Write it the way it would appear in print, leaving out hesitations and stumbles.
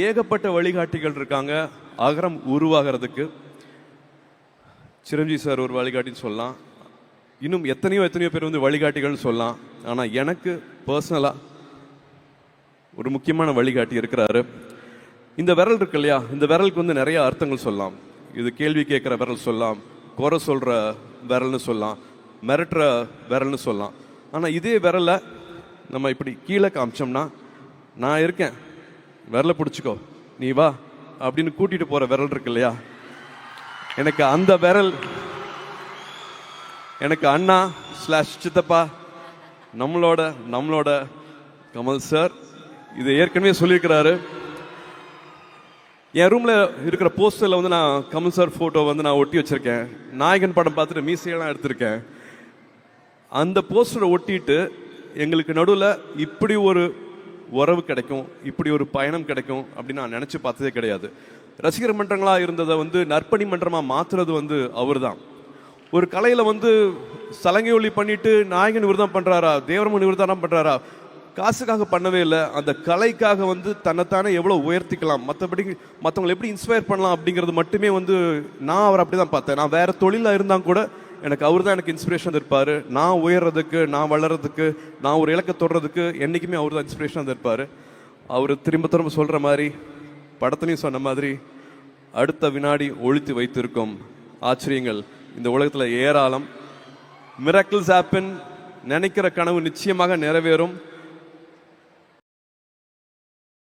ஏகப்பட்ட வழிகாட்டிகள் இருக்காங்க அகரம் உருவாகிறதுக்கு. சிரஞ்சீவி சார் ஒரு வழிகாட்டின்னு சொல்லலாம், இன்னும் எத்தனையோ பேர் வந்து வழிகாட்டிகள்னு சொல்லலாம். ஆனால் எனக்கு பர்சனலாக ஒரு முக்கியமான வழிகாட்டி இருக்கிறாரு. இந்த விரல் இருக்கு இல்லையா, இந்த விரலுக்கு வந்து நிறைய அர்த்தங்கள் சொல்லலாம். இது கேள்வி கேட்குற விரல் சொல்லலாம், குறை சொல்கிற விரல்னு சொல்லலாம், மிரட்டுற விரல்னு சொல்லலாம். ஆனால் இதே விரலை நம்ம இப்படி கீழே காமிச்சோம்னா, நான் இருக்கேன், விரலை பிடிச்சிக்கோ, நீ வா அப்படின்னு கூட்டிட்டு போற விரல் இருக்கு இல்லையா, எனக்கு அந்த விரல், எனக்கு அண்ணா ஸ்லாஷ் சித்தப்பா நம்மளோட கமல் சார் இதை ஏற்கனவே சொல்லியிருக்கிறாரு. என் ரூம்ல இருக்கிற போஸ்டர்ல வந்து நான் கமல் சார் போட்டோ வந்து நான் ஒட்டி வச்சிருக்கேன். நாயகன் படம் பார்த்துட்டு மீசையெல்லாம் எடுத்திருக்கேன். அந்த போஸ்டரை ஒட்டிட்டு எங்களுக்கு நடுவில் இப்படி ஒரு உறவு கிடைக்கும், இப்படி ஒரு பயணம் கிடைக்கும் அப்படின்னு நான் நினைச்சு பார்த்ததே கிடையாது. ரசிகர் மன்றங்களா இருந்ததை வந்து நற்பணி மன்றமா மாத்துறது வந்து அவர் தான். ஒரு கலையில வந்து சலங்கை ஒளி பண்ணிட்டு நாயகன் இவர் தான் பண்றாரா, தேவரமன் இவர் தான் பண்றாரா, காசுக்காக பண்ணவே இல்லை. அந்த கலைக்காக வந்து தன்னைத்தானே எவ்வளோ உயர்த்திக்கலாம், மற்றபடி மற்றவங்களை எப்படி இன்ஸ்பயர் பண்ணலாம் அப்படிங்கிறது மட்டுமே வந்து நான் அவர் அப்படி தான் பார்த்தேன். நான் வேற தொழிலாக இருந்தால் கூட எனக்கு அவர் தான் எனக்கு இன்ஸ்பிரேஷன் இருப்பார். நான் உயர்றதுக்கு, நான் வளர்றதுக்கு, நான் ஒரு இலக்கை தொடுறதுக்கு என்றைக்குமே அவர் தான் இன்ஸ்பிரேஷன் இருப்பார். அவர் திரும்ப சொல்கிற மாதிரி, படத்துலையும் சொன்ன மாதிரி, அடுத்த வினாடி ஒழித்து வைத்திருக்கும் ஆச்சரியங்கள் இந்த உலகத்தில் ஏராளம். மிராக்கிள்ஸ் ஹேப்பன், நினைக்கிற கனவு நிச்சயமாக நிறைவேறும்.